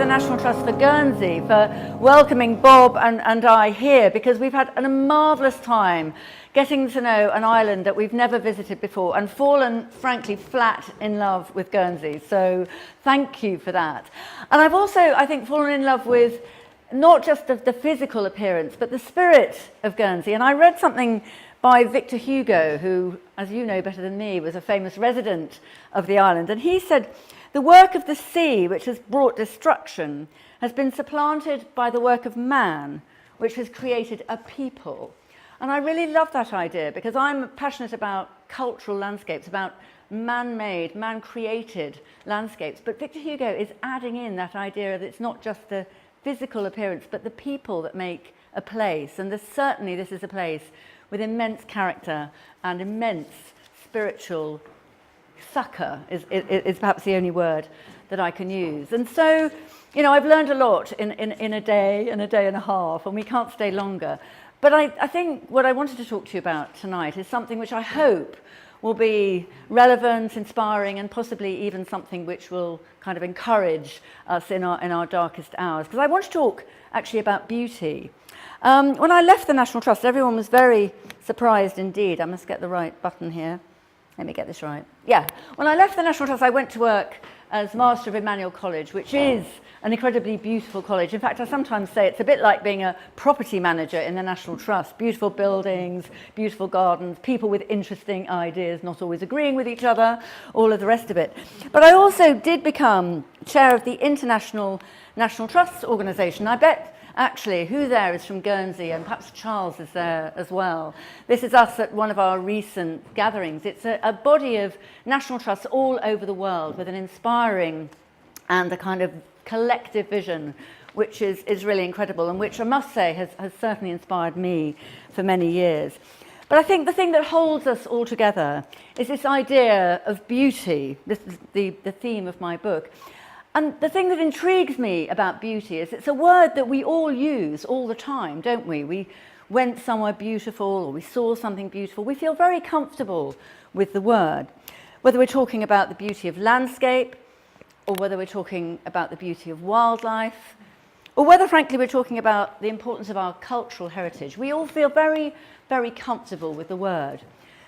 the National Trust for Guernsey for welcoming Bob and I here, because we've had a marvellous time getting to know an island that we've never visited before and fallen, frankly, flat in love with Guernsey. So thank you for that. And I've also, I think, fallen in love with not just the physical appearance, but the spirit of Guernsey. And I read something by Victor Hugo, who, as you know better than me, was a famous resident of the island. And he said, "The work of the sea, which has brought destruction, has been supplanted by the work of man, which has created a people." And I really love that idea, because I'm passionate about cultural landscapes, about man-made, man-created landscapes. But Victor Hugo is adding in that idea that it's not just the physical appearance, but the people that make a place. And certainly this is a place with immense character and immense spiritual succour is perhaps the only word that I can use. And so, you know, I've learned a lot in a day and a half, and we can't stay longer. But I think what I wanted to talk to you about tonight is something which I hope will be relevant, inspiring, and possibly even something which will kind of encourage us in our darkest hours. Because I want to talk actually about beauty. When I left the National Trust, everyone was very surprised indeed. I must get the right button here. Let me get this right. Yeah. When I left the National Trust, I went to work as Master of Emmanuel College, which is an incredibly beautiful college. In fact, I sometimes say it's a bit like being a property manager in the National Trust. Beautiful buildings, beautiful gardens, people with interesting ideas, not always agreeing with each other, all of the rest of it. But I also did become chair of the International National Trusts Organisation. I bet actually who there is from Guernsey, and perhaps Charles is there as well. This is us at one of our recent gatherings. It's a body of national trusts all over the world with an inspiring and a kind of collective vision, which is really incredible, and which I must say has certainly inspired me for many years. But I think the thing that holds us all together is this idea of beauty. This is the theme of my book. And the thing that intrigues me about beauty is it's a word that we all use all the time, don't we? We went somewhere beautiful, or we saw something beautiful. We feel very comfortable with the word, whether we're talking about the beauty of landscape, or whether we're talking about the beauty of wildlife, or whether, frankly, we're talking about the importance of our cultural heritage. We all feel very, very comfortable with the word.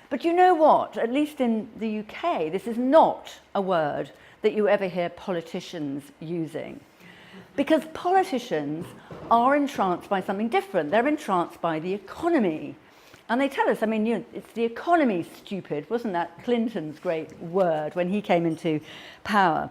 But you know what? At least in the UK, this is not a word that you ever hear politicians using. Because politicians are entranced by something different. They're entranced by the economy. And they tell us, I mean, you know, it's the economy, stupid. Wasn't that Clinton's great word when he came into power?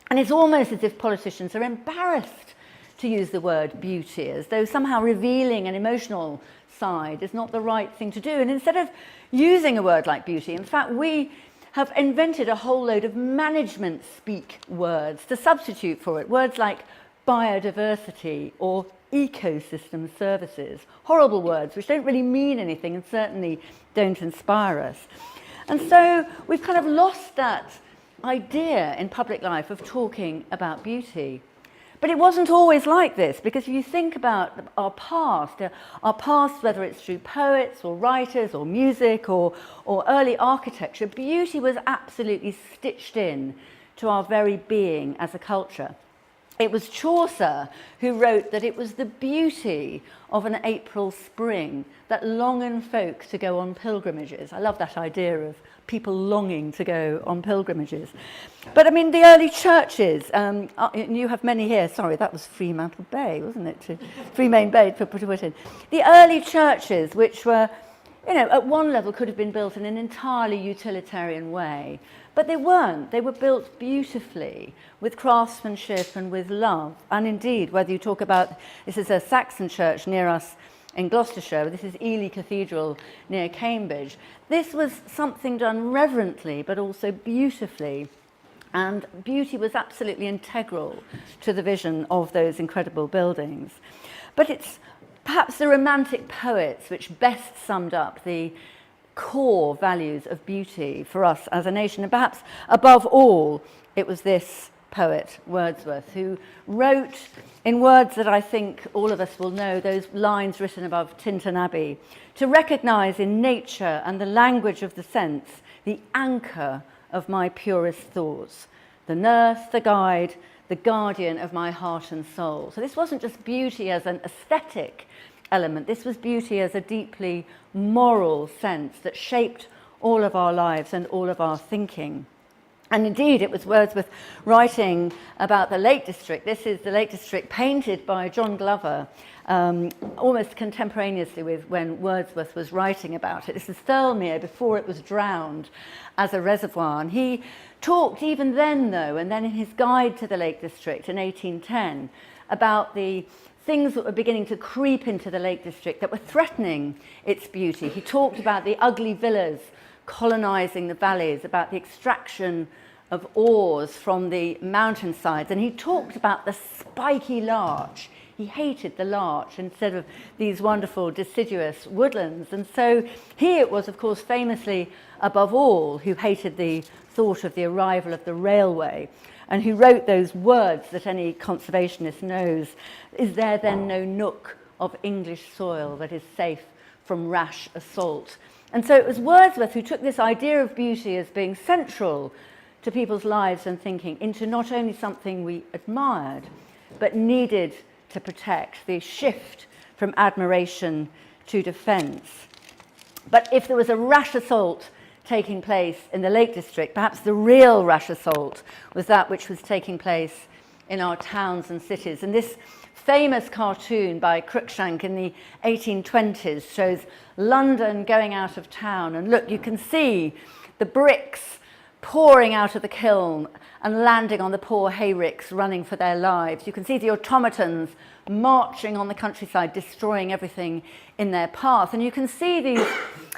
And it's almost as if politicians are embarrassed to use the word beauty, as though somehow revealing an emotional side is not the right thing to do. And instead of using a word like beauty, in fact, we have invented a whole load of management speak words to substitute for it. Words like biodiversity or ecosystem services. Horrible words which don't really mean anything and certainly don't inspire us. And so we've kind of lost that idea in public life of talking about beauty. But it wasn't always like this, because if you think about our past, whether it's through poets or writers or music or early architecture, beauty was absolutely stitched in to our very being as a culture. It was Chaucer who wrote that it was the beauty of an April spring that longing folk to go on pilgrimages. I love that idea of people longing to go on pilgrimages. But I mean, the early churches, you have many here, sorry, that was Fremantle Bay, wasn't it? Freemain Bay, to put it in. The early churches, which were, you know, at one level could have been built in an entirely utilitarian way, but they weren't. They were built beautifully with craftsmanship and with love. And indeed, whether you talk about, this is a Saxon church near us in Gloucestershire, this is Ely Cathedral near Cambridge. This was something done reverently, but also beautifully. And beauty was absolutely integral to the vision of those incredible buildings. But it's perhaps the Romantic poets which best summed up the core values of beauty for us as a nation. And perhaps above all, it was this poet, Wordsworth, who wrote in words that I think all of us will know, those lines written above Tintern Abbey, to recognise in nature and the language of the sense the anchor of my purest thoughts, the nurse, the guide, the guardian of my heart and soul. So this wasn't just beauty as an aesthetic element, this was beauty as a deeply moral sense that shaped all of our lives and all of our thinking. And indeed, it was Wordsworth writing about the Lake District. This is the Lake District painted by John Glover, almost contemporaneously with when Wordsworth was writing about it. This is Thirlmere before it was drowned as a reservoir. And he talked even then, though, and then in his guide to the Lake District in 1810, about the things that were beginning to creep into the Lake District that were threatening its beauty. He talked about the ugly villas colonising the valleys, about the extraction of ores from the mountainsides, and he talked about the spiky larch. He hated the larch instead of these wonderful deciduous woodlands. And so he it was, of course, famously above all, who hated the thought of the arrival of the railway, and who wrote those words that any conservationist knows: "Is there then no nook of English soil that is safe from rash assault?" And so it was Wordsworth who took this idea of beauty as being central to people's lives and thinking into not only something we admired, but needed to protect, the shift from admiration to defence. But if there was a rash assault taking place in the Lake District, perhaps the real rash assault was that which was taking place in our towns and cities. And this famous cartoon by Cruikshank in the 1820s shows London going out of town. And look, you can see the bricks pouring out of the kiln and landing on the poor hayricks running for their lives. You can see the automatons marching on the countryside, destroying everything in their path. And you can see these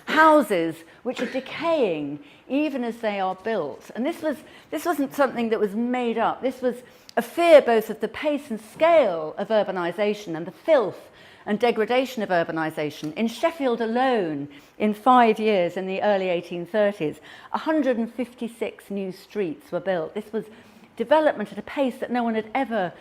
houses which are decaying even as they are built. And this wasn't something that was made up. This was a fear both of the pace and scale of urbanisation and the filth and degradation of urbanisation. In Sheffield alone, in 5 years in the early 1830s, 156 new streets were built. This was development at a pace that no one had ever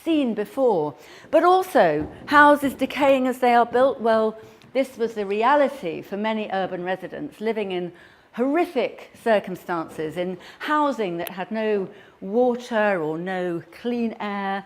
seen before. But also, houses decaying as they are built, well, this was the reality for many urban residents living in horrific circumstances, in housing that had no water or no clean air,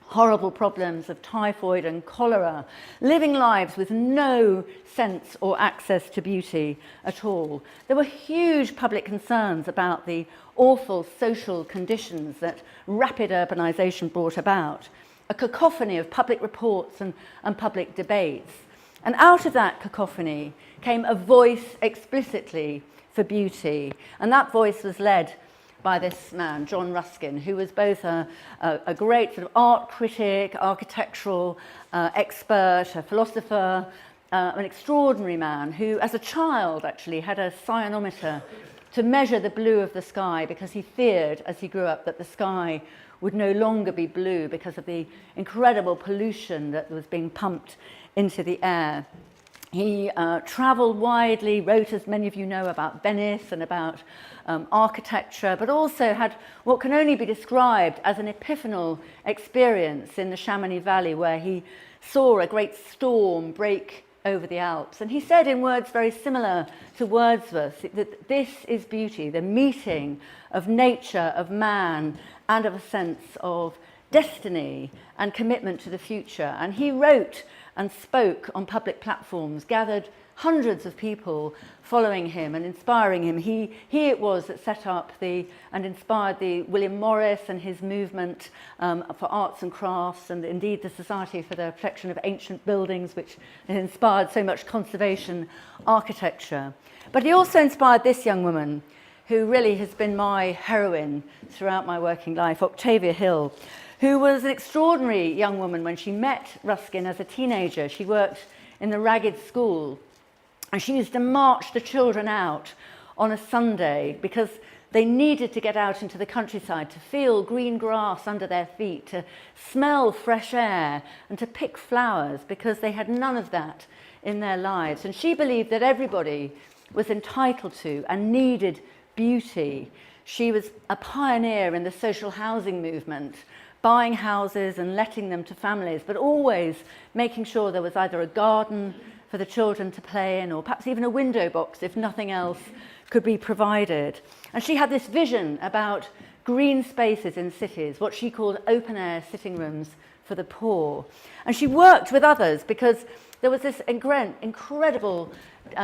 horrible problems of typhoid and cholera, living lives with no sense or access to beauty at all. There were huge public concerns about the awful social conditions that rapid urbanisation brought about, a cacophony of public reports and public debates. And out of that cacophony came a voice explicitly for beauty, and that voice was led by this man, John Ruskin, who was both a great sort of art critic, architectural expert, a philosopher, an extraordinary man who, as a child, actually had a cyanometer to measure the blue of the sky because he feared, as he grew up, that the sky would no longer be blue because of the incredible pollution that was being pumped into the air. He travelled widely, wrote, as many of you know, about Venice and about architecture, but also had what can only be described as an epiphanal experience in the Chamonix Valley, where he saw a great storm break over the Alps. And he said in words very similar to Wordsworth that this is beauty, the meeting of nature, of man, and of a sense of destiny and commitment to the future. And he wrote and spoke on public platforms, gathered hundreds of people following him and inspiring him. He it was that set up and inspired the William Morris and his movement for arts and crafts, and indeed the Society for the Protection of Ancient Buildings, which inspired so much conservation architecture. But he also inspired this young woman, who really has been my heroine throughout my working life, Octavia Hill, who was an extraordinary young woman when she met Ruskin as a teenager. She worked in the Ragged School, and she used to march the children out on a Sunday because they needed to get out into the countryside to feel green grass under their feet, to smell fresh air, and to pick flowers, because they had none of that in their lives. And she believed that everybody was entitled to and needed beauty. She was a pioneer in the social housing movement, buying houses and letting them to families, but always making sure there was either a garden for the children to play in, or perhaps even a window box if nothing else could be provided. And she had this vision about green spaces in cities, what she called open-air sitting rooms for the poor. And she worked with others because there was this incredible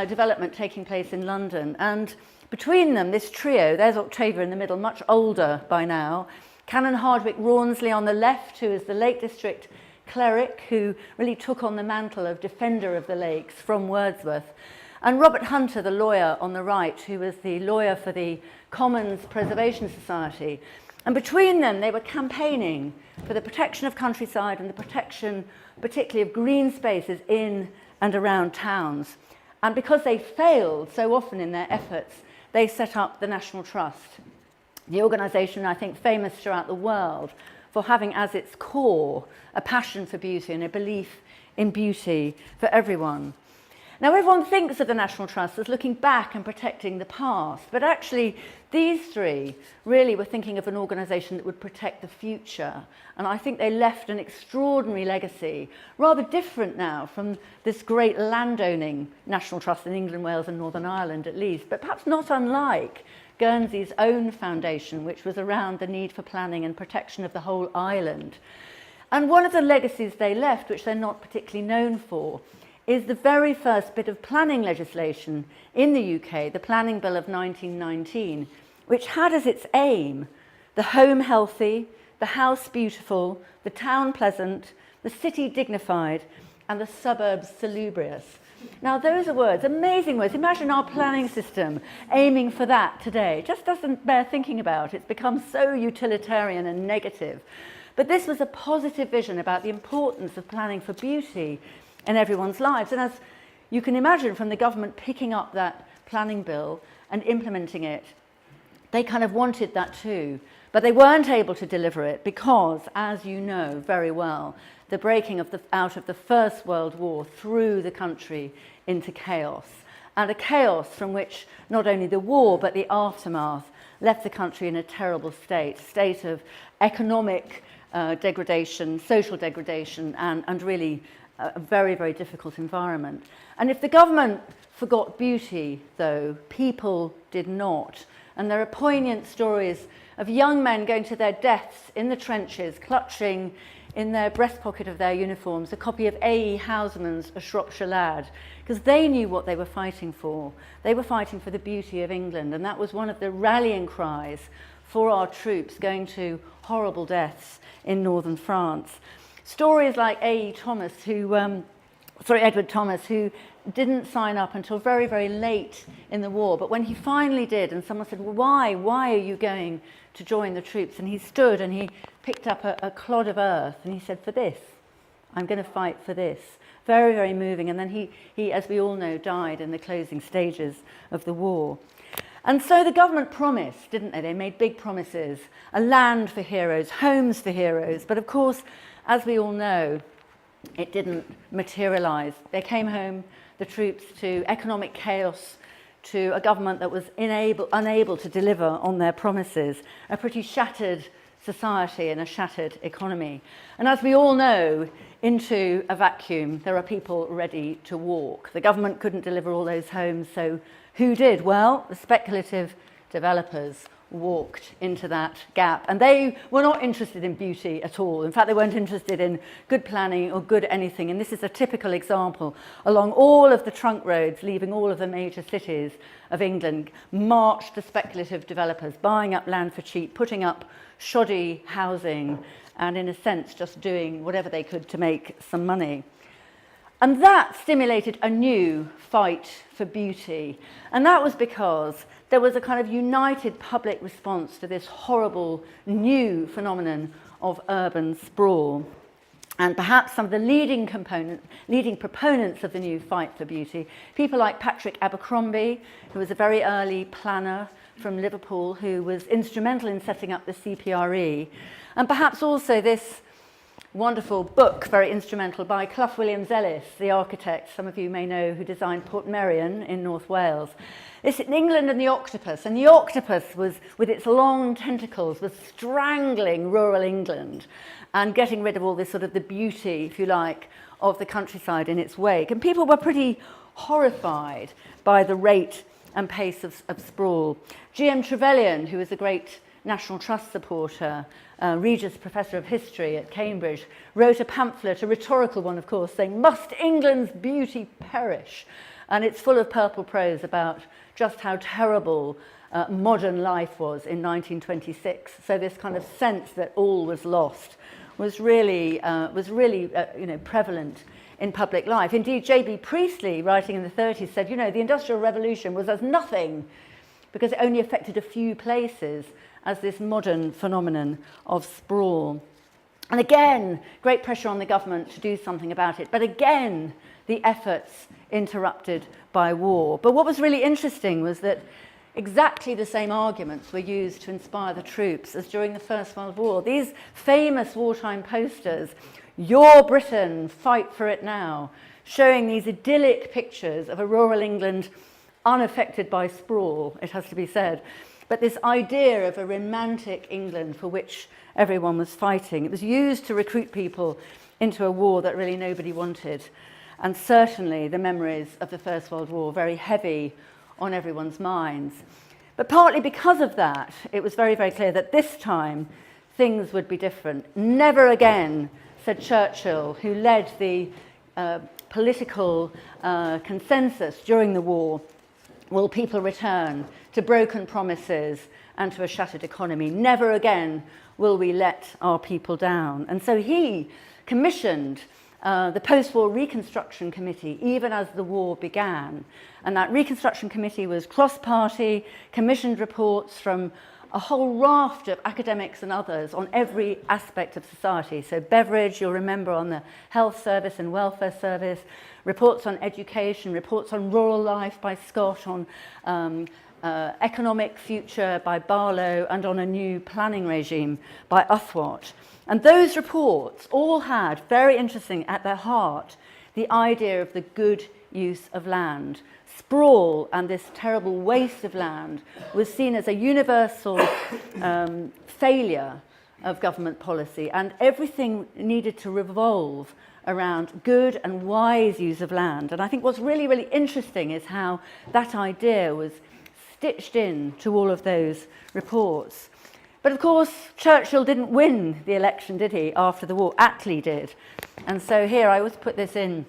development taking place in London. And between them, this trio, there's Octavia in the middle, much older by now, Canon Hardwicke Rawnsley on the left, who is the Lake District cleric who really took on the mantle of defender of the lakes from Wordsworth, and Robert Hunter, the lawyer, on the right, who was the lawyer for the Commons Preservation Society. And between them, they were campaigning for the protection of countryside and the protection, particularly of green spaces in and around towns. And because they failed so often in their efforts, they set up the National Trust, the organisation, I think, famous throughout the world for having as its core a passion for beauty and a belief in beauty for everyone. Now, everyone thinks of the National Trust as looking back and protecting the past, but actually these three really were thinking of an organisation that would protect the future. And I think they left an extraordinary legacy, rather different now from this great landowning National Trust in England, Wales and Northern Ireland at least, but perhaps not unlike Guernsey's own foundation, which was around the need for planning and protection of the whole island. And one of the legacies they left, which they're not particularly known for, is the very first bit of planning legislation in the UK, the Planning Bill of 1919, which had as its aim the home healthy, the house beautiful, the town pleasant, the city dignified, and the suburbs salubrious. Now, those are words, amazing words. Imagine our planning system aiming for that today. It just doesn't bear thinking about. It's become so utilitarian and negative. But this was a positive vision about the importance of planning for beauty in everyone's lives. And as you can imagine from the government picking up that planning bill and implementing it, they kind of wanted that too. But they weren't able to deliver it because, as you know very well, the breaking out of the First World War threw the country into chaos. And a chaos from which not only the war but the aftermath left the country in a terrible state of economic degradation, social degradation, and really a very, very difficult environment. And if the government forgot beauty, though, people did not. And there are poignant stories of young men going to their deaths in the trenches, clutching in their breast pocket of their uniforms a copy of A.E. Houseman's A Shropshire Lad, because they knew what they were fighting for. They were fighting for the beauty of England, and that was one of the rallying cries for our troops going to horrible deaths in northern France. Stories like Edward Thomas, who didn't sign up until very, very late in the war. But when he finally did, and someone said, well, why are you going to join the troops? And he stood and he picked up a clod of earth and he said, for this, I'm going to fight for this. Very, very moving. And then he, as we all know, died in the closing stages of the war. And so the government promised, didn't they? They made big promises, a land for heroes, homes for heroes. But of course, as we all know, it didn't materialise. They came home, the troops, to economic chaos, to a government that was unable to deliver on their promises, a pretty shattered society and a shattered economy. And as we all know, into a vacuum, there are people ready to walk. The government couldn't deliver all those homes, so who did? Well, the speculative developers walked into that gap, and they were not interested in beauty at all. In fact, they weren't interested in good planning or good anything, and this is a typical example. Along all of the trunk roads leaving all of the major cities of England marched the speculative developers, buying up land for cheap, putting up shoddy housing, and in a sense just doing whatever they could to make some money. And that stimulated a new fight for beauty. And that was because there was a kind of united public response to this horrible new phenomenon of urban sprawl. And perhaps some of the leading proponents of the new fight for beauty, people like Patrick Abercrombie, who was a very early planner from Liverpool, who was instrumental in setting up the CPRE, and perhaps also this wonderful book, very instrumental, by Clough Williams-Ellis, the architect, some of you may know, who designed Portmeirion in North Wales. It's in England and the octopus was, with its long tentacles, was strangling rural England and getting rid of all this sort of the beauty, if you like, of the countryside in its wake. And people were pretty horrified by the rate and pace of sprawl. G.M. Trevelyan, who was a great National Trust supporter, Regis Professor of History at Cambridge, wrote a pamphlet, a rhetorical one of course, saying, "Must England's beauty perish?" And it's full of purple prose about just how terrible modern life was in 1926. So this kind of sense that all was lost was really prevalent in public life. Indeed, J.B. Priestley, writing in the 30s, said, the Industrial Revolution was as nothing because it only affected a few places as this modern phenomenon of sprawl. And again, great pressure on the government to do something about it. But again, the efforts interrupted by war. But what was really interesting was that exactly the same arguments were used to inspire the troops as during the First World War. These famous wartime posters, "Your Britain, fight for it now," showing these idyllic pictures of a rural England unaffected by sprawl, it has to be said. But this idea of a romantic England for which everyone was fighting, it was used to recruit people into a war that really nobody wanted. And certainly the memories of the First World War very heavy on everyone's minds. But partly because of that, it was very, very clear that this time things would be different. Never again, said Churchill, who led the political consensus during the war, will people return to broken promises and to a shattered economy. Never again will we let our people down. And so he commissioned the Post-War Reconstruction Committee, even as the war began. And that Reconstruction Committee was cross-party, commissioned reports from a whole raft of academics and others on every aspect of society. So Beveridge, you'll remember, on the health service and welfare service, reports on education, reports on rural life by Scott, on economic future by Barlow, and on a new planning regime by Uthwat. And those reports all had, very interesting, at their heart, the idea of the good use of land. Sprawl and this terrible waste of land was seen as a universal failure of government policy, and everything needed to revolve around good and wise use of land. And I think what's really, really interesting is how that idea was stitched in to all of those reports. But of course, Churchill didn't win the election, did he, after the war? Attlee did. And so here, I always put this in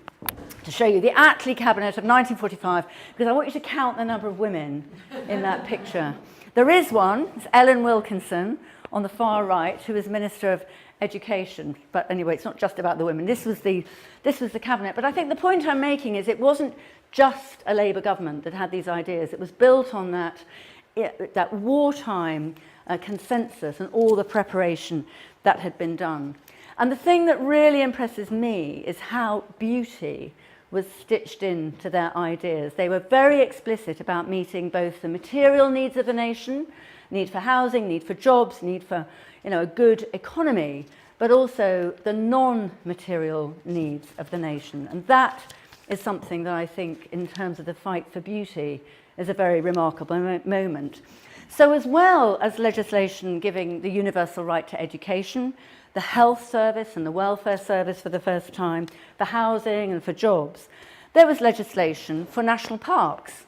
to show you the Attlee cabinet of 1945, because I want you to count the number of women in that picture. There is one, it's Ellen Wilkinson on the far right, who is Minister of Education. But anyway, it's not just about the women. This was the cabinet. But I think the point I'm making is it wasn't just a Labour government that had these ideas. It was built on that wartime consensus and all the preparation that had been done. And the thing that really impresses me is how beauty was stitched into their ideas. They were very explicit about meeting both the material needs of the nation, need for housing, need for jobs, need for a good economy, but also the non-material needs of the nation. And that is something that I think, in terms of the fight for beauty, is a very remarkable moment. So as well as legislation giving the universal right to education, the health service and the welfare service for the first time, for housing and for jobs, there was legislation for national parks,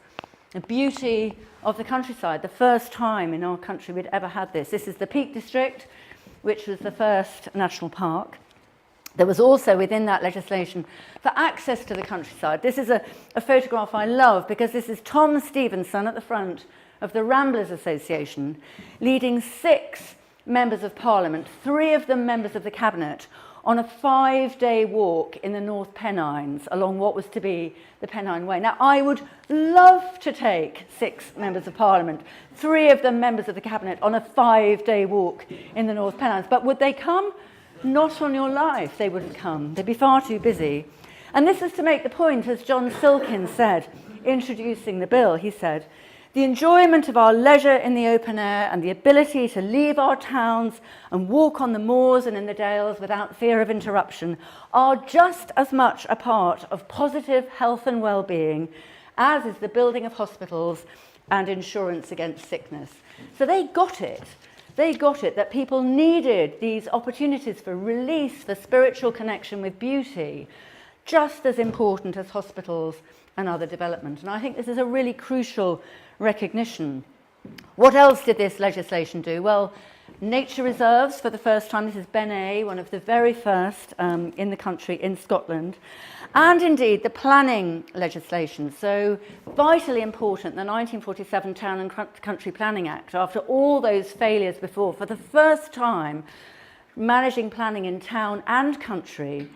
the beauty of the countryside, the first time in our country we'd ever had this. This is the Peak District, which was the first national park. There was also within that legislation for access to the countryside. This is a photograph I love because this is Tom Stevenson at the front of the Ramblers Association, leading 6 members of Parliament, 3 of them members of the Cabinet, on a 5-day walk in the North Pennines along what was to be the Pennine Way. Now, I would love to take 6 members of Parliament, 3 of them members of the Cabinet, on a 5-day walk in the North Pennines. But would they come? Not on your life, they wouldn't come. They'd be far too busy. And this is to make the point, as John Silkins said, introducing the bill. He said, "The enjoyment of our leisure in the open air and the ability to leave our towns and walk on the moors and in the dales without fear of interruption are just as much a part of positive health and well-being as is the building of hospitals and insurance against sickness." So they got it. They got it that people needed these opportunities for release, for spiritual connection with beauty, just as important as hospitals and other development. And I think this is a really crucial recognition. What else did this legislation do? Well, nature reserves for the first time. This is Ben A, one of the very first in the country, in Scotland. And indeed, the planning legislation. So vitally important, the 1947 Town and Country Planning Act. After all those failures before, for the first time, managing planning in town and country,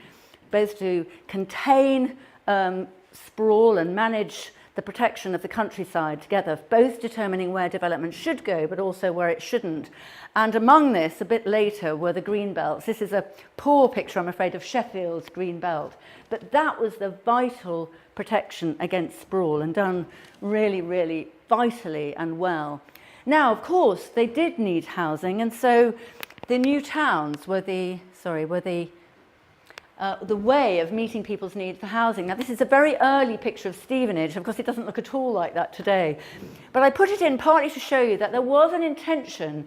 both to contain sprawl and manage the protection of the countryside together, both determining where development should go, but also where it shouldn't. And among this, a bit later, were the green belts. This is a poor picture, I'm afraid, of Sheffield's green belt. But that was the vital protection against sprawl, and done really, really vitally and well. Now, of course, they did need housing, and so the new towns were the way of meeting people's needs for housing. Now, this is a very early picture of Stevenage. Of course, it doesn't look at all like that today. But I put it in partly to show you that there was an intention,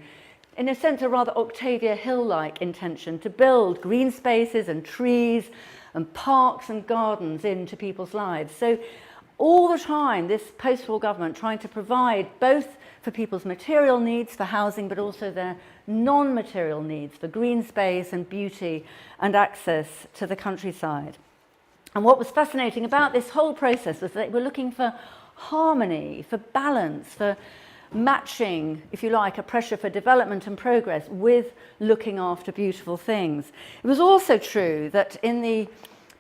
in a sense, a rather Octavia Hill-like intention, to build green spaces and trees and parks and gardens into people's lives. So all the time, this post-war government trying to provide both for people's material needs for housing, but also their non-material needs for green space and beauty and access to the countryside. And what was fascinating about this whole process was that they were looking for harmony, for balance, for matching, if you like, a pressure for development and progress with looking after beautiful things. It was also true that in the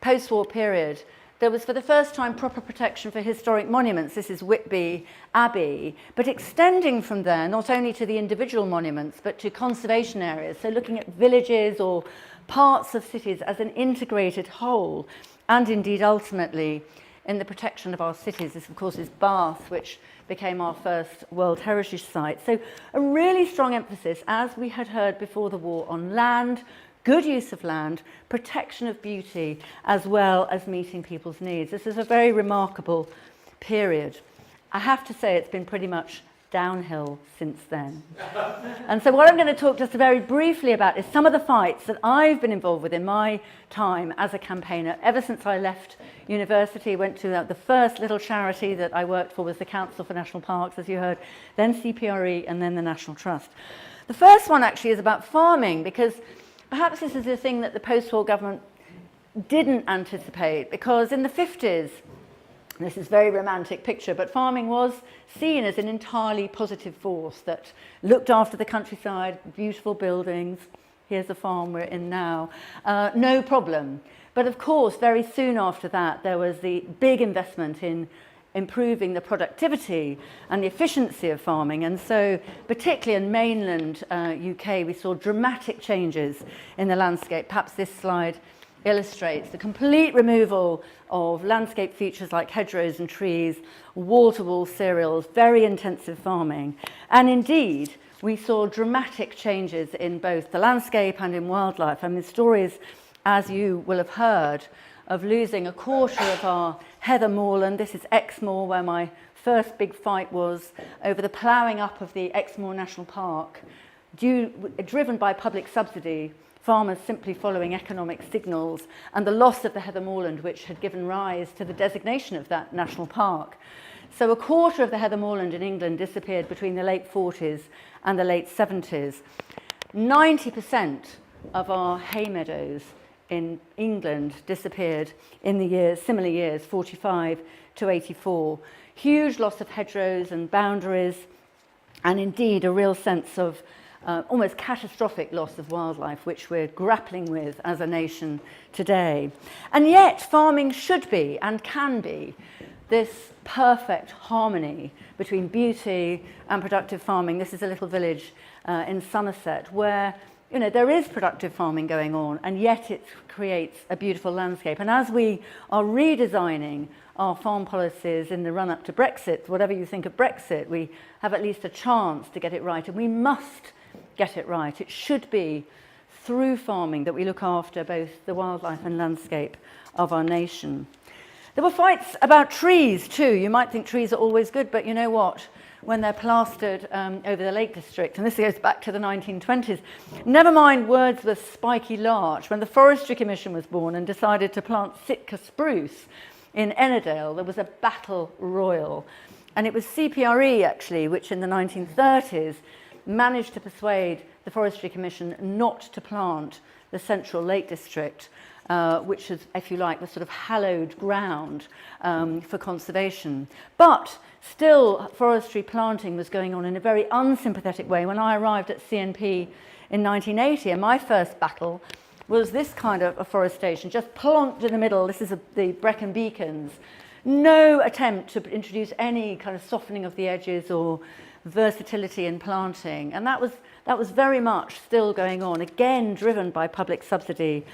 post-war period, there was for the first time proper protection for historic monuments. This is Whitby Abbey, but extending from there not only to the individual monuments but to conservation areas, so looking at villages or parts of cities as an integrated whole, and indeed ultimately in the protection of our cities. This of course is Bath, which became our first World Heritage Site. So a really strong emphasis, as we had heard before the war, on land, good use of land, protection of beauty, as well as meeting people's needs. This is a very remarkable period. I have to say it's been pretty much downhill since then. And so what I'm going to talk just very briefly about is some of the fights that I've been involved with in my time as a campaigner. Ever since I left university, went to the first little charity that I worked for was the Council for National Parks, as you heard, then CPRE, and then the National Trust. The first one actually is about farming, because perhaps this is the thing that the post-war government didn't anticipate, because in the 50s, this is a very romantic picture, but farming was seen as an entirely positive force that looked after the countryside, beautiful buildings. Here's the farm we're in now. No problem. But of course, very soon after that, there was the big investment in improving the productivity and the efficiency of farming. And so, particularly in mainland UK, we saw dramatic changes in the landscape. Perhaps this slide illustrates the complete removal of landscape features like hedgerows and trees, wall-to-wall cereals, very intensive farming. And indeed, we saw dramatic changes in both the landscape and in wildlife. I mean, stories, as you will have heard, of losing a quarter of our heather moorland. This is Exmoor, where my first big fight was over the ploughing up of the Exmoor National Park, driven by public subsidy, farmers simply following economic signals, and the loss of the heather moorland, which had given rise to the designation of that national park. So a quarter of the heather moorland in England disappeared between the late 40s and the late 70s. 90% of our hay meadows in England disappeared in the years, similar years, 45 to 84. Huge loss of hedgerows and boundaries, and indeed a real sense of almost catastrophic loss of wildlife, which we're grappling with as a nation today. And yet farming should be and can be this perfect harmony between beauty and productive farming. This is a little village in Somerset where there is productive farming going on, and yet it creates a beautiful landscape. And as we are redesigning our farm policies in the run-up to Brexit, whatever you think of Brexit, we have at least a chance to get it right, and we must get it right. It should be through farming that we look after both the wildlife and landscape of our nation. There were fights about trees too. You might think trees are always good, but you know what? When they're plastered over the Lake District, and this goes back to the 1920s. Never mind Wordsworth's spiky larch. When the Forestry Commission was born and decided to plant Sitka spruce in Ennerdale, there was a battle royal. And it was CPRE, actually, which in the 1930s managed to persuade the Forestry Commission not to plant the Central Lake District, which is, if you like, the sort of hallowed ground for conservation. But still, forestry planting was going on in a very unsympathetic way. When I arrived at CNP in 1980, and my first battle was this kind of afforestation, just plonked in the middle. This is the Brecon Beacons. No attempt to introduce any kind of softening of the edges or versatility in planting. And that was very much still going on, again driven by public subsidy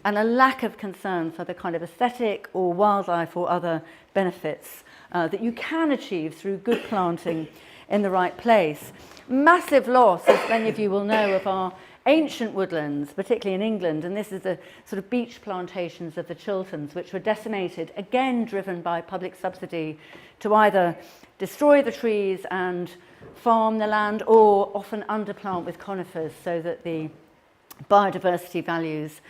and a lack of concern for the kind of aesthetic or wildlife or other benefits that you can achieve through good planting in the right place. Massive loss, as many of you will know, of our ancient woodlands, particularly in England, and this is the sort of beech plantations of the Chilterns, which were decimated, again driven by public subsidy to either destroy the trees and farm the land or often underplant with conifers so that the biodiversity values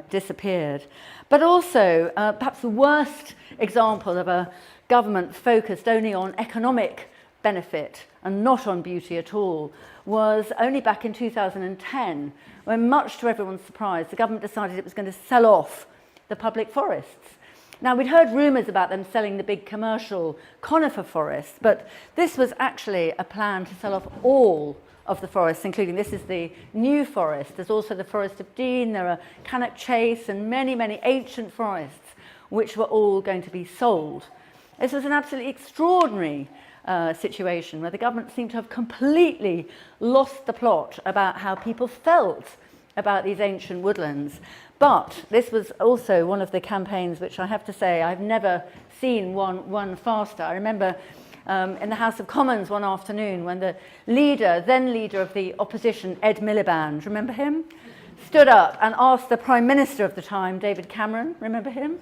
disappeared. But also, perhaps the worst example of a government focused only on economic benefit and not on beauty at all was only back in 2010, when, much to everyone's surprise, the government decided it was going to sell off the public forests. Now, we'd heard rumours about them selling the big commercial conifer forests, but this was actually a plan to sell off all of the forests, including, this is the New Forest, there's also the Forest of Dean, there are Cannock Chase and many, many ancient forests which were all going to be sold. This was an absolutely extraordinary situation where the government seemed to have completely lost the plot about how people felt about these ancient woodlands. But this was also one of the campaigns which I have to say I've never seen one faster. I remember in the House of Commons one afternoon when the then leader of the opposition, Ed Miliband, remember him? Stood up and asked the Prime Minister of the time, David Cameron, remember him?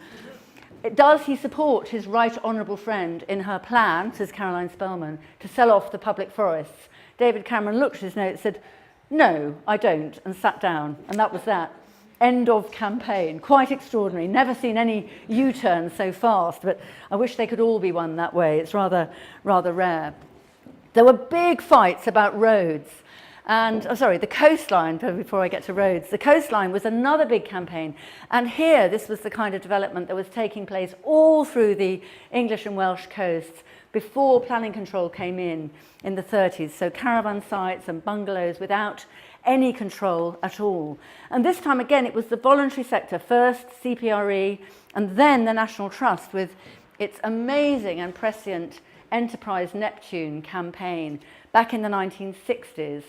Does he support his right honourable friend in her plan, says Caroline Spelman, to sell off the public forests? David Cameron looked at his note and said, "No, I don't," and sat down. And that was that. End of campaign. Quite extraordinary. Never seen any U-turn so fast, but I wish they could all be won that way. It's rather rare. There were big fights about roads. And, the coastline, before I get to roads. The coastline was another big campaign. And here, this was the kind of development that was taking place all through the English and Welsh coasts before planning control came in the 30s. So caravan sites and bungalows without any control at all. And this time, again, it was the voluntary sector, first CPRE, and then the National Trust with its amazing and prescient Enterprise Neptune campaign back in the 1960s,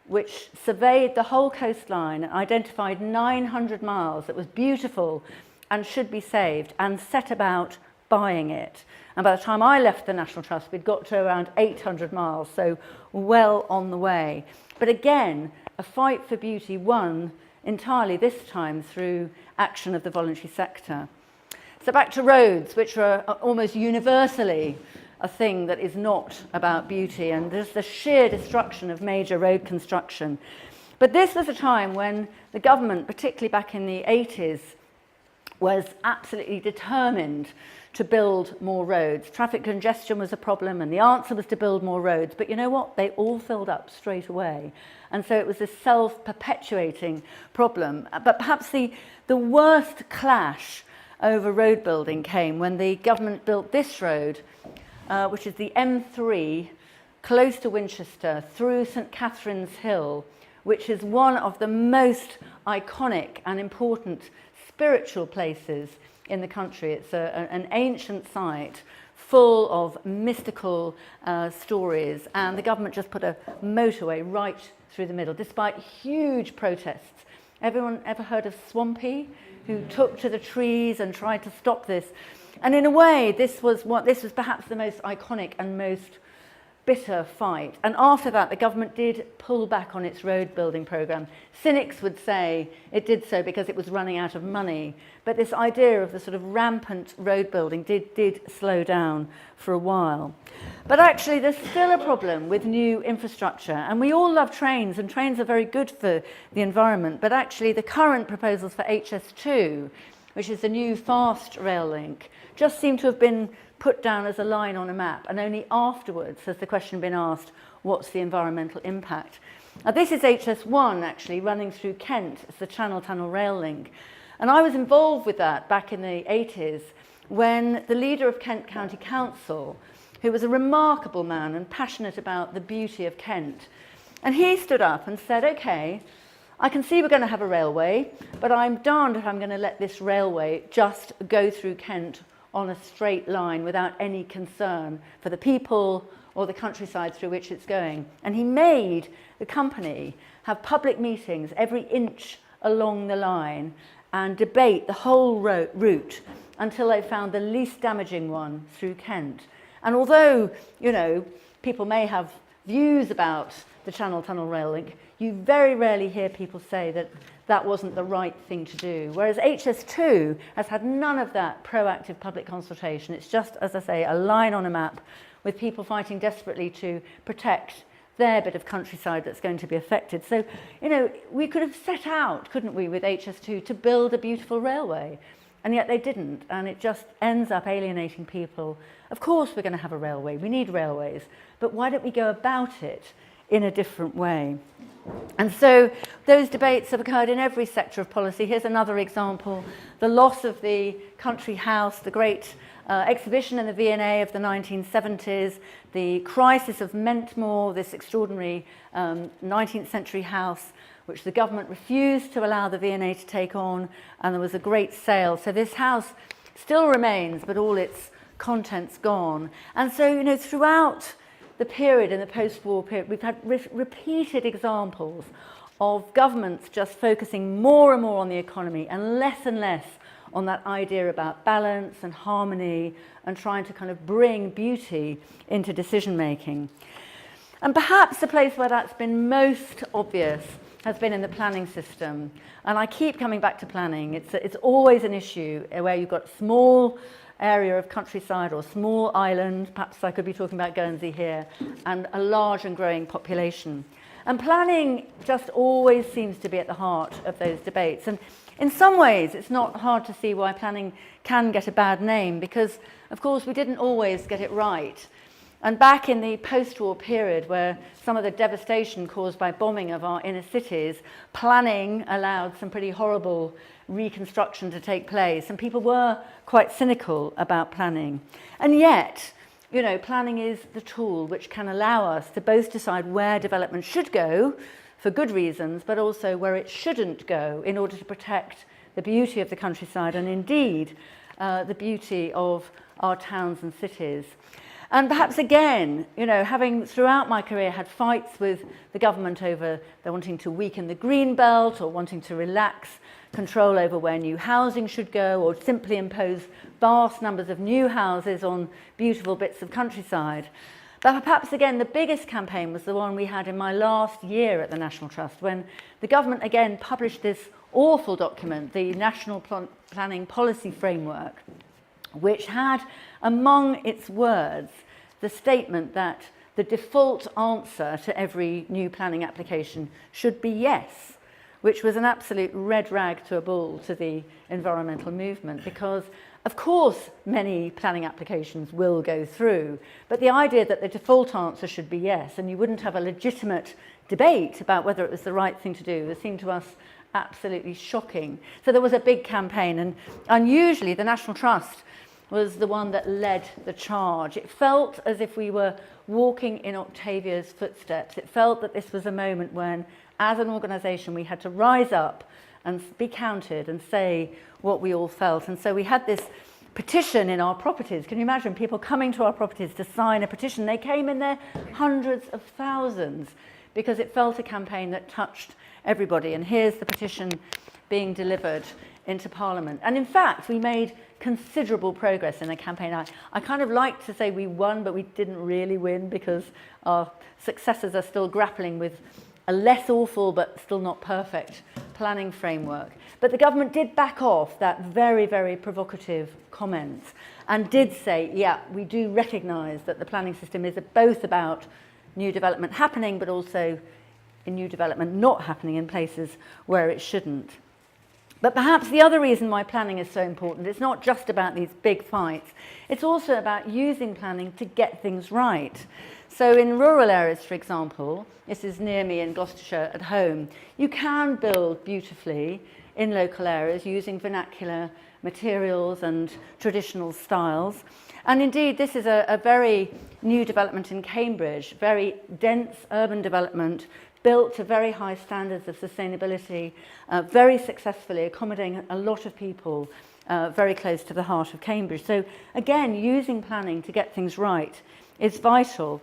which surveyed the whole coastline and identified 900 miles that was beautiful and should be saved, and set about buying it. And by the time I left the National Trust, we'd got to around 800 miles, so well on the way. But again, a fight for beauty won entirely this time through action of the voluntary sector. So back to roads, which are almost universally a thing that is not about beauty, and there's the sheer destruction of major road construction. But this was a time when the government, particularly back in the 80s, was absolutely determined to build more roads. Traffic congestion was a problem, and the answer was to build more roads. But you know what? They all filled up straight away. And so it was a self-perpetuating problem. But perhaps the worst clash over road building came when the government built this road, which is the M3, close to Winchester, through St Catherine's Hill, which is one of the most iconic and important spiritual places in the country. It's an ancient site full of mystical stories, and the government just put a motorway right through the middle, despite huge protests. Everyone ever heard of Swampy, who took to the trees and tried to stop this? And in a way, this was perhaps the most iconic and most bitter fight. And after that, the government did pull back on its road building programme. Cynics would say it did so because it was running out of money. But this idea of the sort of rampant road building did slow down for a while. But actually, there's still a problem with new infrastructure. And we all love trains, and trains are very good for the environment. But actually, the current proposals for HS2 which is the new fast rail link, just seemed to have been put down as a line on a map, and only afterwards has the question been asked, what's the environmental impact? Now, this is HS1 actually running through Kent. It's the Channel Tunnel rail link. And I was involved with that back in the 80s when the leader of Kent County Council, who was a remarkable man and passionate about the beauty of Kent, and he stood up and said, okay, I can see we're going to have a railway, but I'm darned if I'm going to let this railway just go through Kent on a straight line without any concern for the people or the countryside through which it's going. And he made the company have public meetings every inch along the line and debate the whole route until they found the least damaging one through Kent. And although, you know, people may have views about the Channel Tunnel rail link, you very rarely hear people say that that wasn't the right thing to do. Whereas HS2 has had none of that proactive public consultation. It's just, as I say, a line on a map with people fighting desperately to protect their bit of countryside that's going to be affected. So, you know, we could have set out, couldn't we, with HS2 to build a beautiful railway, and yet they didn't, and it just ends up alienating people. Of course we're going to have a railway, we need railways, but why don't we go about it in a different way? And so those debates have occurred in every sector of policy. Here's another example, the loss of the country house, the great exhibition in the V&A of the 1970s, the crisis of Mentmore, this extraordinary 19th century house which the government refused to allow the V&A to take on, and there was a great sale. So this house still remains, but all its contents gone. And so, you know, throughout the period, in the post-war period, we've had repeated examples of governments just focusing more and more on the economy and less on that idea about balance and harmony and trying to kind of bring beauty into decision making. And perhaps the place where that's been most obvious has been in the planning system. And I keep coming back to planning. It's always an issue where you've got small area of countryside or small island, perhaps I could be talking about Guernsey here, and a large and growing population. And planning just always seems to be at the heart of those debates. And in some ways, it's not hard to see why planning can get a bad name, because, of course, we didn't always get it right. And back in the post-war period, where some of the devastation caused by bombing of our inner cities, planning allowed some pretty horrible reconstruction to take place, and people were quite cynical about planning. And yet, you know, planning is the tool which can allow us to both decide where development should go for good reasons, but also where it shouldn't go in order to protect the beauty of the countryside and indeed the beauty of our towns and cities. And perhaps again, you know, having throughout my career had fights with the government over they're wanting to weaken the green belt or wanting to relax control over where new housing should go or simply impose vast numbers of new houses on beautiful bits of countryside. But perhaps again, the biggest campaign was the one we had in my last year at the National Trust, when the government again published this awful document, the National Planning Policy Framework, which had among its words the statement that the default answer to every new planning application should be yes, which was an absolute red rag to a bull to the environmental movement, because of course many planning applications will go through, but the idea that the default answer should be yes and you wouldn't have a legitimate debate about whether it was the right thing to do seemed to us absolutely shocking. So there was a big campaign, and unusually the National Trust was the one that led the charge. It felt as if we were walking in Octavia's footsteps. It felt that this was a moment when, as an organisation, we had to rise up and be counted and say what we all felt. And so we had this petition in our properties. Can you imagine people coming to our properties to sign a petition? They came in their hundreds of thousands because it felt a campaign that touched everybody. And here's the petition being delivered into Parliament. And in fact, we made considerable progress in the campaign. I kind of like to say we won, but we didn't really win because our successors are still grappling with a less awful but still not perfect planning framework. But the government did back off that very, very provocative comment and did say, yeah, we do recognise that the planning system is both about new development happening, but also in new development not happening in places where it shouldn't. But perhaps the other reason why planning is so important, it's not just about these big fights, it's also about using planning to get things right. So in rural areas, for example, this is near me in Gloucestershire at home, you can build beautifully in local areas using vernacular materials and traditional styles. And indeed, this is a very new development in Cambridge, very dense urban development, built to very high standards of sustainability, very successfully accommodating a lot of people very close to the heart of Cambridge. So again, using planning to get things right is vital.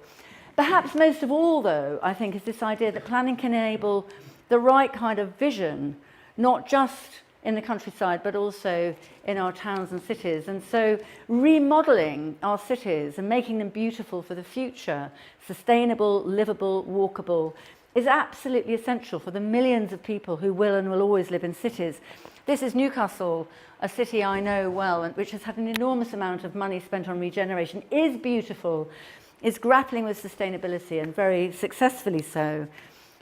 Perhaps most of all, though, I think, is this idea that planning can enable the right kind of vision, not just in the countryside, but also in our towns and cities. And so remodelling our cities and making them beautiful for the future, sustainable, livable, walkable, is absolutely essential for the millions of people who will and will always live in cities. This is Newcastle, a city I know well, and which has had an enormous amount of money spent on regeneration, is beautiful, is grappling with sustainability, and very successfully so.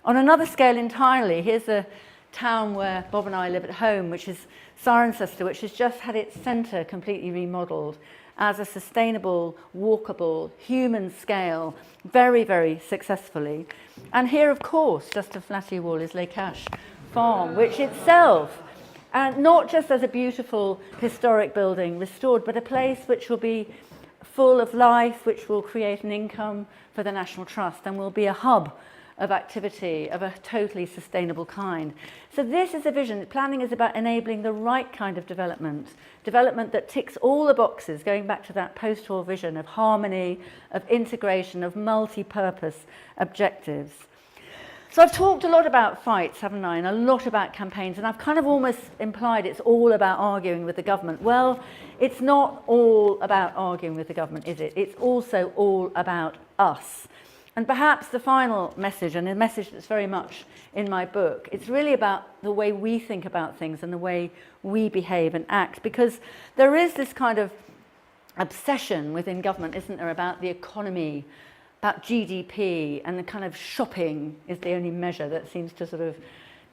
On another scale entirely, here's a town where Bob and I live at home, which is Cirencester, which has just had its centre completely remodelled as a sustainable, walkable, human scale, very, very successfully. And here, of course, just a flatty wall is Les Caches Farm, which itself, and not just as a beautiful historic building restored, but a place which will be full of life, which will create an income for the National Trust and will be a hub of activity of a totally sustainable kind. So this is a vision. Planning is about enabling the right kind of development that ticks all the boxes, going back to that post-war vision of harmony, of integration, of multi-purpose objectives. So I've talked a lot about fights, haven't I, and a lot about campaigns, and I've kind of almost implied it's all about arguing with the government. Well, it's not all about arguing with the government, is it? It's also all about us. And perhaps the final message, and a message that's very much in my book, it's really about the way we think about things and the way we behave and act, because there is this kind of obsession within government, isn't there, about the economy, about GDP, and the kind of shopping is the only measure that seems to sort of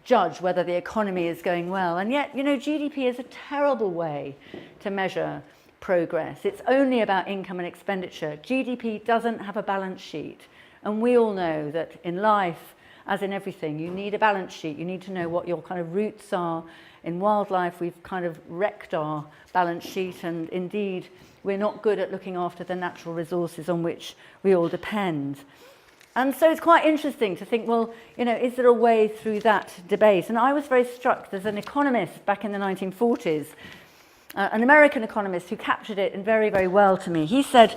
judge whether the economy is going well. And yet, you know, GDP is a terrible way to measure progress. It's only about income and expenditure. GDP doesn't have a balance sheet. And we all know that in life, as in everything, you need a balance sheet. You need to know what your kind of roots are. In wildlife, we've kind of wrecked our balance sheet, and indeed, we're not good at looking after the natural resources on which we all depend. And so it's quite interesting to think, well, you know, is there a way through that debate? And I was very struck, there's an economist back in the 1940s, an American economist who captured it very, very well to me. He said,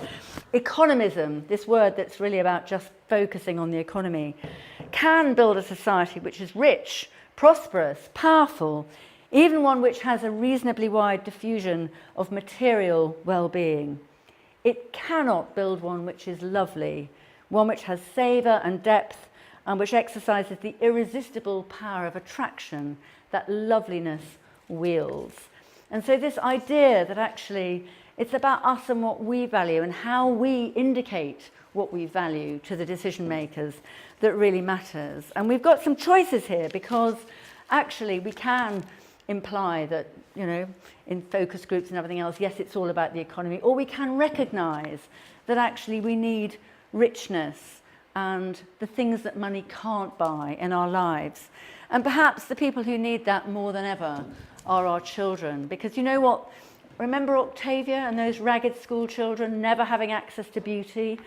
economism, this word that's really about just focusing on the economy, can build a society which is rich, prosperous, powerful, even one which has a reasonably wide diffusion of material well-being. It cannot build one which is lovely, one which has savour and depth, and which exercises the irresistible power of attraction that loveliness wields. And so this idea that actually it's about us and what we value and how we indicate what we value to the decision makers that really matters. And we've got some choices here, because actually we can imply that, you know, in focus groups and everything else, yes, it's all about the economy, or we can recognise that actually we need richness and the things that money can't buy in our lives. And perhaps the people who need that more than ever are our children, because you know what, remember Octavia and those ragged school children never having access to beauty?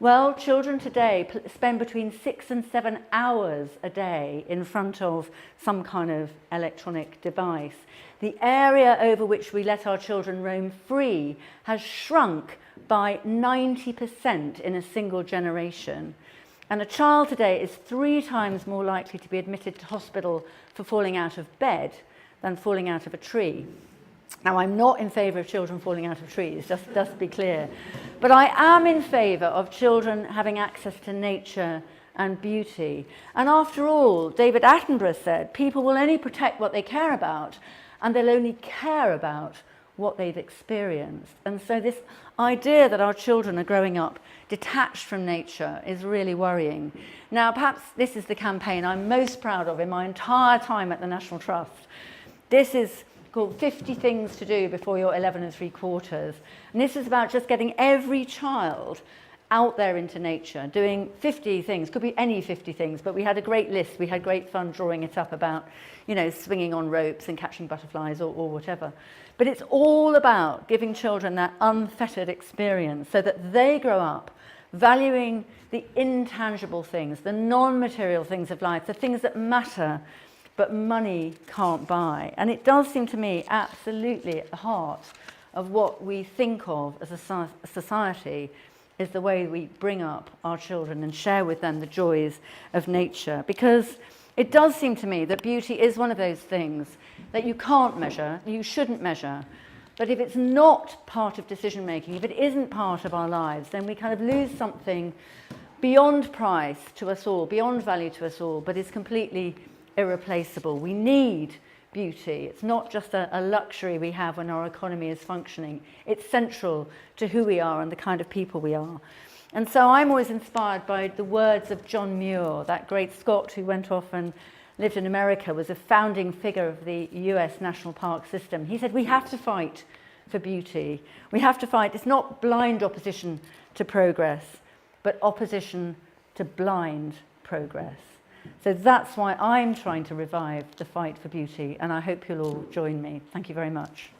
Well, children today spend between 6 and 7 hours a day in front of some kind of electronic device. The area over which we let our children roam free has shrunk by 90% in a single generation. And a child today is 3 times more likely to be admitted to hospital for falling out of bed than falling out of a tree. Now, I'm not in favour of children falling out of trees, just to be clear. But I am in favour of children having access to nature and beauty. And after all, David Attenborough said, people will only protect what they care about, and they'll only care about what they've experienced. And so this idea that our children are growing up detached from nature is really worrying. Now, perhaps this is the campaign I'm most proud of in my entire time at the National Trust. This is called 50 Things to Do Before You're 11 3/4. And this is about just getting every child out there into nature, doing 50 things, could be any 50 things, but we had a great list. We had great fun drawing it up about, you know, swinging on ropes and catching butterflies or whatever. But it's all about giving children that unfettered experience so that they grow up valuing the intangible things, the non-material things of life, the things that matter, but money can't buy. And it does seem to me absolutely at the heart of what we think of as a society is the way we bring up our children and share with them the joys of nature. Because it does seem to me that beauty is one of those things that you can't measure, you shouldn't measure. But if it's not part of decision making, if it isn't part of our lives, then we kind of lose something beyond price to us all, beyond value to us all, but is completely irreplaceable. We need beauty. It's not just a luxury we have when our economy is functioning. It's central to who we are and the kind of people we are. And so I'm always inspired by the words of John Muir, that great Scot who went off and lived in America, was a founding figure of the US National Park system. He said, we have to fight for beauty. We have to fight. It's not blind opposition to progress, but opposition to blind progress. So that's why I'm trying to revive the fight for beauty, and I hope you'll all join me. Thank you very much.